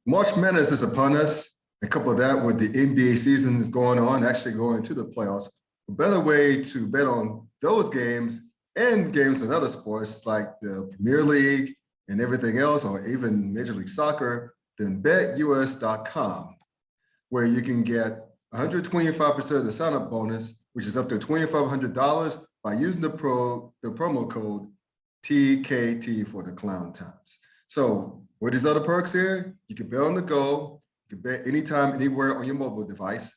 March Madness is upon us. And couple that with the NBA season is going on, actually going to the playoffs. A better way to bet on those games and games in other sports like the Premier League and everything else, or even Major League Soccer, than betus.com, where you can get 125% of the sign-up bonus, which is up to $2,500 by using the promo code TKT for the Klown Times. So what are these other perks here? You can bet on the go. You can bet anytime, anywhere on your mobile device.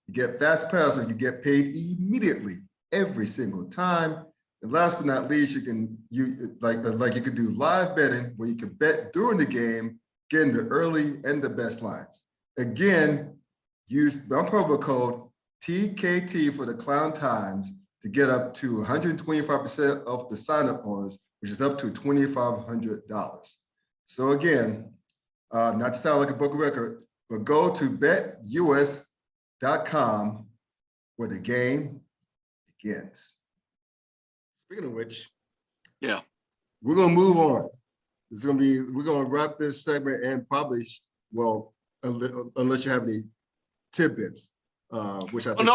You get fast pass, or you get paid immediately every single time. And last but not least, you can you could do live betting where you can bet during the game, getting the early and the best lines. Again, use my promo code TKT for the Klown Times to get up to 125% of the sign-up bonus, which is up to $2,500. So again, not to sound like a book record, but go to betus.com where the game begins. Speaking of which, yeah, we're gonna move on. We're gonna wrap this segment and probably, well, unless you have any tidbits, which I think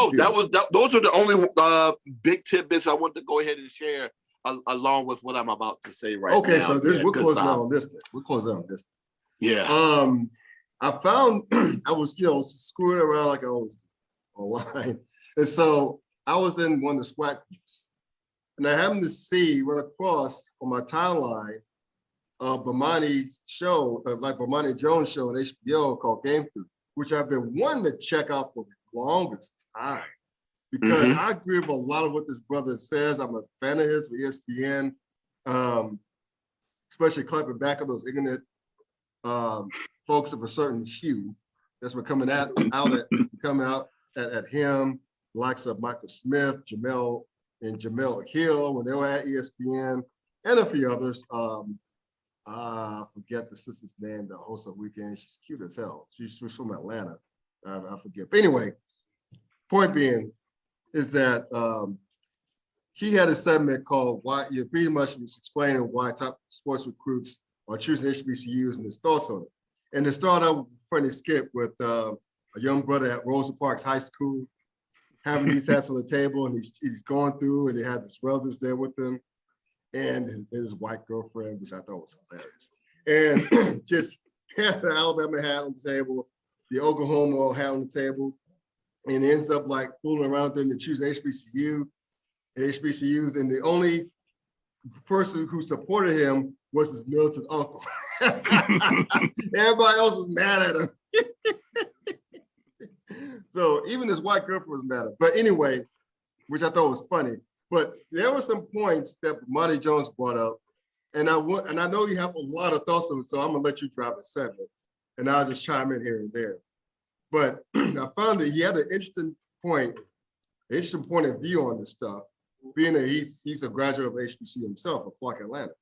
those are the only big tidbits I want to go ahead and share along with what I'm about to say right now. Okay, so we're closing out on this thing. We're closing out on this thing. Yeah. I found I was, screwing around like I always do online. And so I was in one of the SWAT groups, and I happened to run across on my timeline Bomani Jones show on HBO called Game Theory, which I've been wanting to check out for the longest time, because I agree with a lot of what this brother says. I'm a fan of his for ESPN, especially clapping back on those ignorant folks of a certain hue that's been coming out at him, likes of Michael Smith, Jamel Hill when they were at ESPN, and a few others. I forget the sister's name, the host of Weekend. She's cute as hell. She's from Atlanta. I forget. But anyway, point being is that he had a segment called "Why." You pretty much was explaining why top sports recruits are choosing HBCUs and his thoughts on it. And it started out with a funny skit with a young brother at Rosa Parks High School having these hats on the table, and he's going through, and he had his brothers there with him, and his white girlfriend, which I thought was hilarious. And just had the Alabama hat on the table, the Oklahoma hat on the table, and ends up like fooling around them to choose HBCUs, and the only person who supported him was his militant uncle. Everybody else was mad at him. So even his white girlfriend was mad at him. But anyway, which I thought was funny. But there were some points that Bomani Jones brought up, and I know you have a lot of thoughts on it, so I'm gonna let you drive the segment, and I'll just chime in here and there. But I found that he had an interesting point of view on this stuff, being that he's a graduate of HBCU himself, of Clark, Atlanta.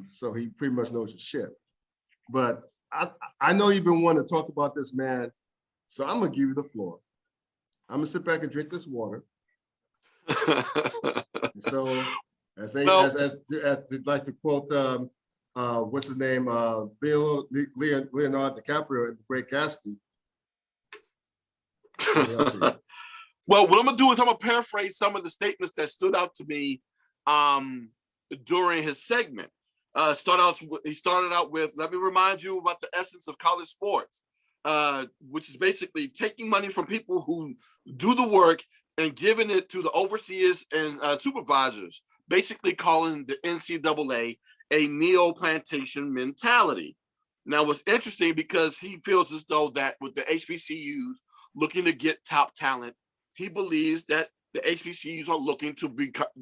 So he pretty much knows his shit. But I know you've been wanting to talk about this, man. So I'm gonna give you the floor. I'm gonna sit back and drink this water. So as like to quote what's his name, Leonardo DiCaprio in The Great Gatsby. Well, what I'm gonna do is I'm gonna paraphrase some of the statements that stood out to me during his segment. He started out with, let me remind you about the essence of college sports, which is basically taking money from people who do the work and giving it to the overseers and supervisors, basically calling the NCAA a neo-plantation mentality. Now, what's interesting, because he feels as though that with the HBCUs looking to get top talent, he believes that the HBCUs are looking to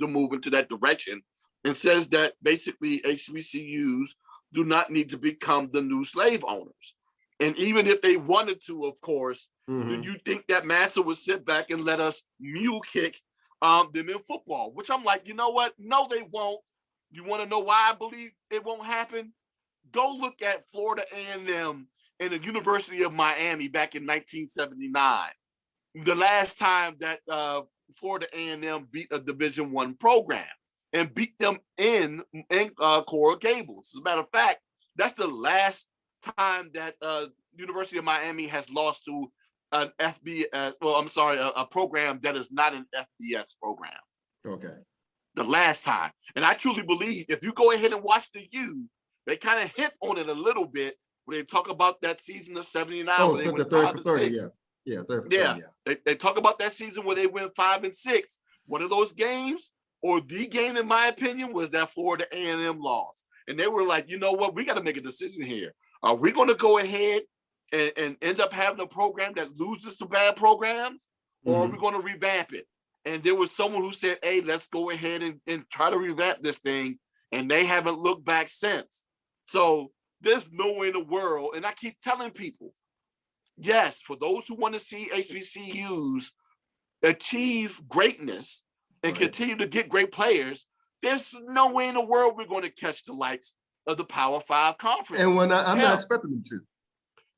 move into that direction, and says that basically HBCUs do not need to become the new slave owners. And even if they wanted to, of course, do you think that Massa would sit back and let us mule kick them in football? Which I'm like, you know what? No, they won't. You want to know why I believe it won't happen? Go look at Florida A&M and the University of Miami back in 1979. The last time that Florida A&M beat a Division I program and beat them in Coral Gables. As a matter of fact, that's the last time that University of Miami has lost to an a program that is not an FBS program. Okay. The last time. And I truly believe if you go ahead and watch the U, they kind of hint on it a little bit when they talk about that season of 79. Oh, Where they so the went 30 5 for and 30, 6. yeah. Yeah, 30 for 30, Yeah. They talk about that season where they went 5 and 6. One of those games, or the game, in my opinion, was that Florida A&M loss. And they were like, you know what? We got to make a decision here. Are we going to go ahead and end up having a program that loses to bad programs? Or are we going to revamp it? And there was someone who said, hey, let's go ahead and try to revamp this thing. And they haven't looked back since. So there's no way in the world. And I keep telling people, yes, for those who want to see HBCUs achieve greatness and continue to get great players, there's no way in the world we're going to catch the likes of the Power 5 conference. And when I'm not expecting them to.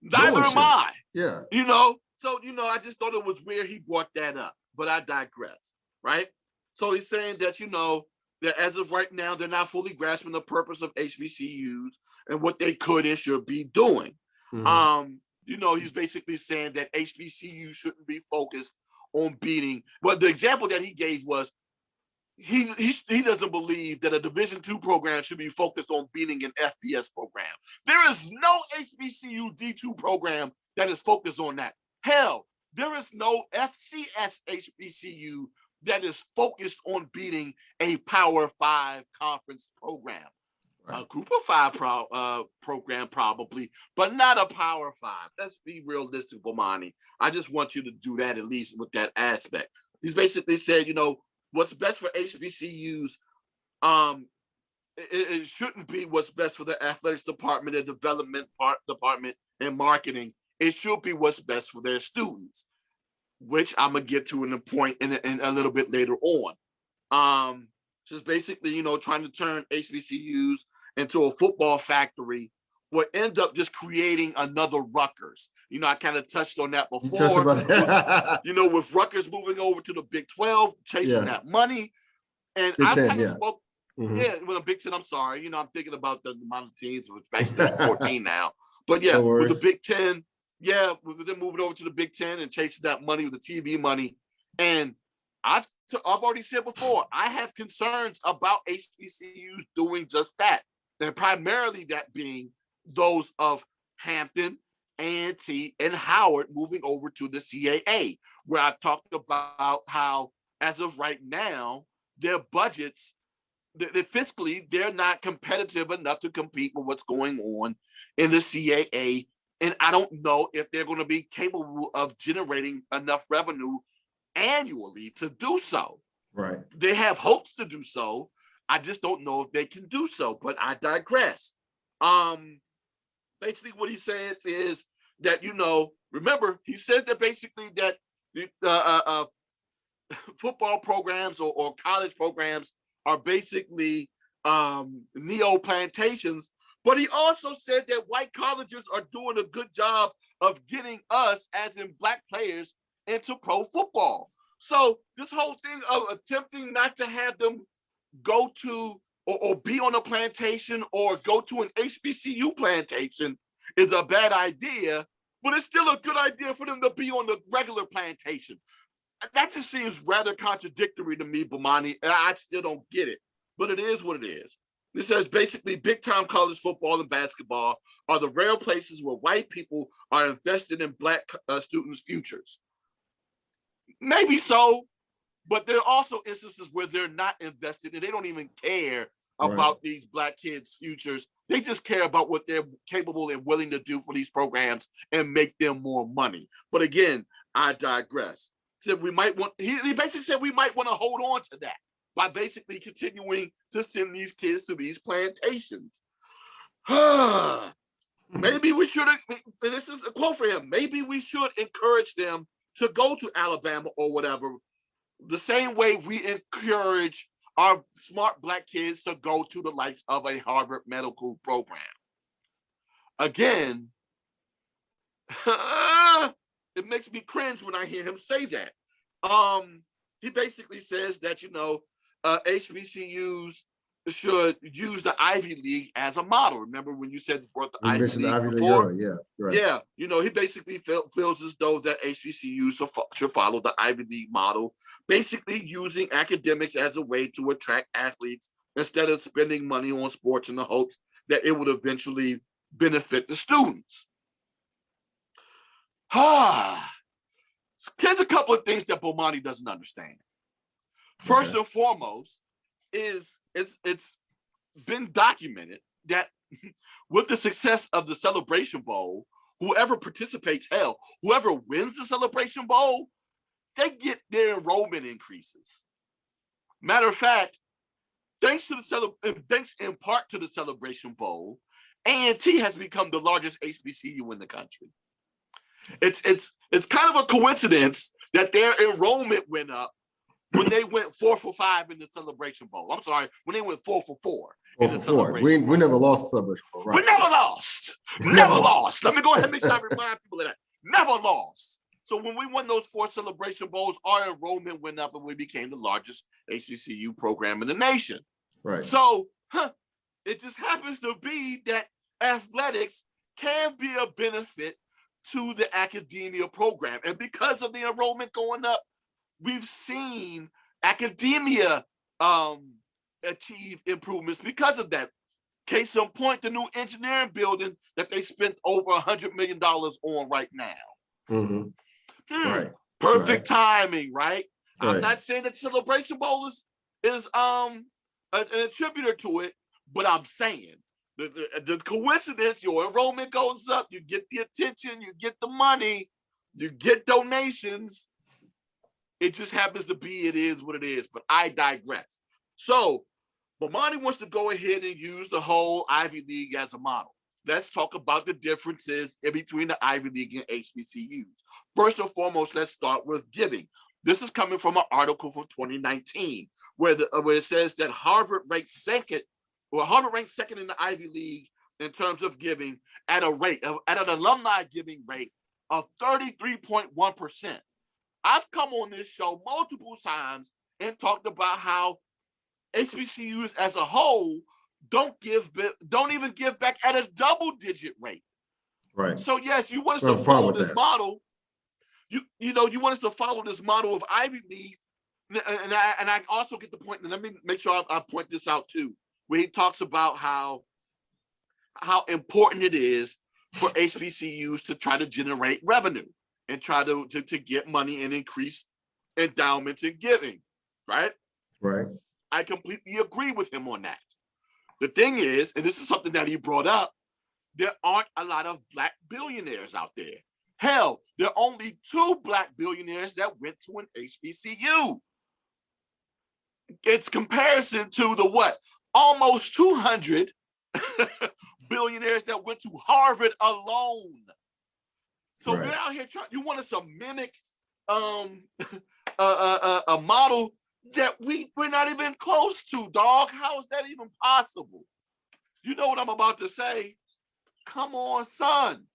Neither am I. Yeah. You know, so, you know, I just thought it was weird he brought that up, but I digress, right? So he's saying that, you know, that as of right now, they're not fully grasping the purpose of HBCUs and what they could and should be doing. You know, he's basically saying that HBCU shouldn't be focused on beating. But the example that he gave was he doesn't believe that a Division II program should be focused on beating an FBS program. There is no HBCU D2 program that is focused on that. Hell, there is no FCS HBCU that is focused on beating a Power 5 conference program. A Group of 5 program probably, but not a Power 5. Let's be realistic, Bomani. I just want you to do that at least with that aspect. He's basically said, you know, what's best for HBCUs, it shouldn't be what's best for the athletics department and development department and marketing. It should be what's best for their students, which I'm gonna get to in a point in a little bit later on. Just basically, you know, trying to turn HBCUs into a football factory would end up just creating another Rutgers. You know, I kind of touched on that before. You know, with Rutgers moving over to the Big 12, chasing that money. And I kind of spoke, with a Big 10, I'm sorry. You know, I'm thinking about the amount of teams, which basically it's 14 now. But yeah, with the Big 10, with them moving over to the Big 10 and chasing that money with the TV money. And I've already said before, I have concerns about HBCUs doing just that. And primarily that being those of Hampton, A&T, and Howard moving over to the CAA, where I've talked about how, as of right now, their budgets, fiscally, they're not competitive enough to compete with what's going on in the CAA. And I don't know if they're going to be capable of generating enough revenue annually to do so. Right. They have hopes to do so. I just don't know if they can do so, but I digress. Basically what he says is that, you know, remember, he says that basically that football programs or college programs are basically neo-plantations, but he also said that white colleges are doing a good job of getting us, as in Black players, into pro football. So this whole thing of attempting not to have them go to or be on a plantation or go to an HBCU plantation is a bad idea, but it's still a good idea for them to be on the regular plantation. That just seems rather contradictory to me, Bomani, and I still don't get it, but it is what it is. This says basically big-time college football and basketball are the rare places where white people are invested in Black students' futures. Maybe so, but there are also instances where they're not invested and they don't even care about these Black kids' futures. They just care about what they're capable and willing to do for these programs and make them more money. But again, I digress. So we might want, he basically said we might want to hold on to that by basically continuing to send these kids to these plantations. Maybe we should, and this is a quote for him, maybe we should encourage them to go to Alabama or whatever, the same way we encourage our smart Black kids to go to the likes of a Harvard medical program. Again, it makes me cringe when I hear him say that. He basically says that, you know, HBCUs, should use the Ivy League as a model. Remember when you said brought the You Ivy mentioned the League Ivy League before? earlier, yeah, right. Yeah, he basically feels as though that HBCUs should follow the Ivy League model, basically using academics as a way to attract athletes instead of spending money on sports in the hopes that it would eventually benefit the students. Here's a couple of things that Bomani doesn't understand. First and foremost, it's been documented that with the success of the Celebration Bowl, whoever participates, whoever wins the Celebration Bowl, they get their enrollment increases. Matter of fact, thanks in part to the Celebration Bowl, A&T has become the largest HBCU in the country. It's kind of a coincidence that their enrollment went up when they went 4 for 5 in the Celebration Bowl. I'm sorry, when they went 4 for 4 in the Celebration Bowl. We never lost the Celebration Bowl, right? We never lost. Never lost. Let me go ahead and make sure I remind people of that. Never lost. So when we won those 4 Celebration Bowls, our enrollment went up and we became the largest HBCU program in the nation. Right. So it just happens to be that athletics can be a benefit to the academia program. And because of the enrollment going up, we've seen academia achieve improvements because of that. Case in point, the new engineering building that they spent over $100 million on right now. Mm-hmm. Right. Perfect timing, right? I'm not saying that Celebration Bowl is an attributor to it, but I'm saying the coincidence, your enrollment goes up, you get the attention, you get the money, you get donations. It just happens to be it is what it is, but I digress. So Bomani wants to go ahead and use the whole Ivy League as a model. Let's talk about the differences in between the Ivy League and HBCUs. First and foremost, let's start with giving. This is coming from an article from 2019, where it says that Harvard ranked second in the Ivy League in terms of giving at an alumni giving rate of 33.1%. I've come on this show multiple times and talked about how HBCUs as a whole don't even give back at a double-digit rate. Right. So yes, you want us to follow this model. You want us to follow this model of Ivy Leagues, and I also get the point. And let me make sure I point this out too, where he talks about how important it is for HBCUs to try to generate revenue and try to get money and increase endowments and giving, right? Right. I completely agree with him on that. The thing is, and this is something that he brought up, there aren't a lot of Black billionaires out there. Hell, there are only 2 Black billionaires that went to an HBCU. It's comparison to the what? Almost 200 billionaires that went to Harvard alone. So we're out here trying. You want us to mimic a model that we're not even close to, dog? How is that even possible? You know what I'm about to say? Come on, son.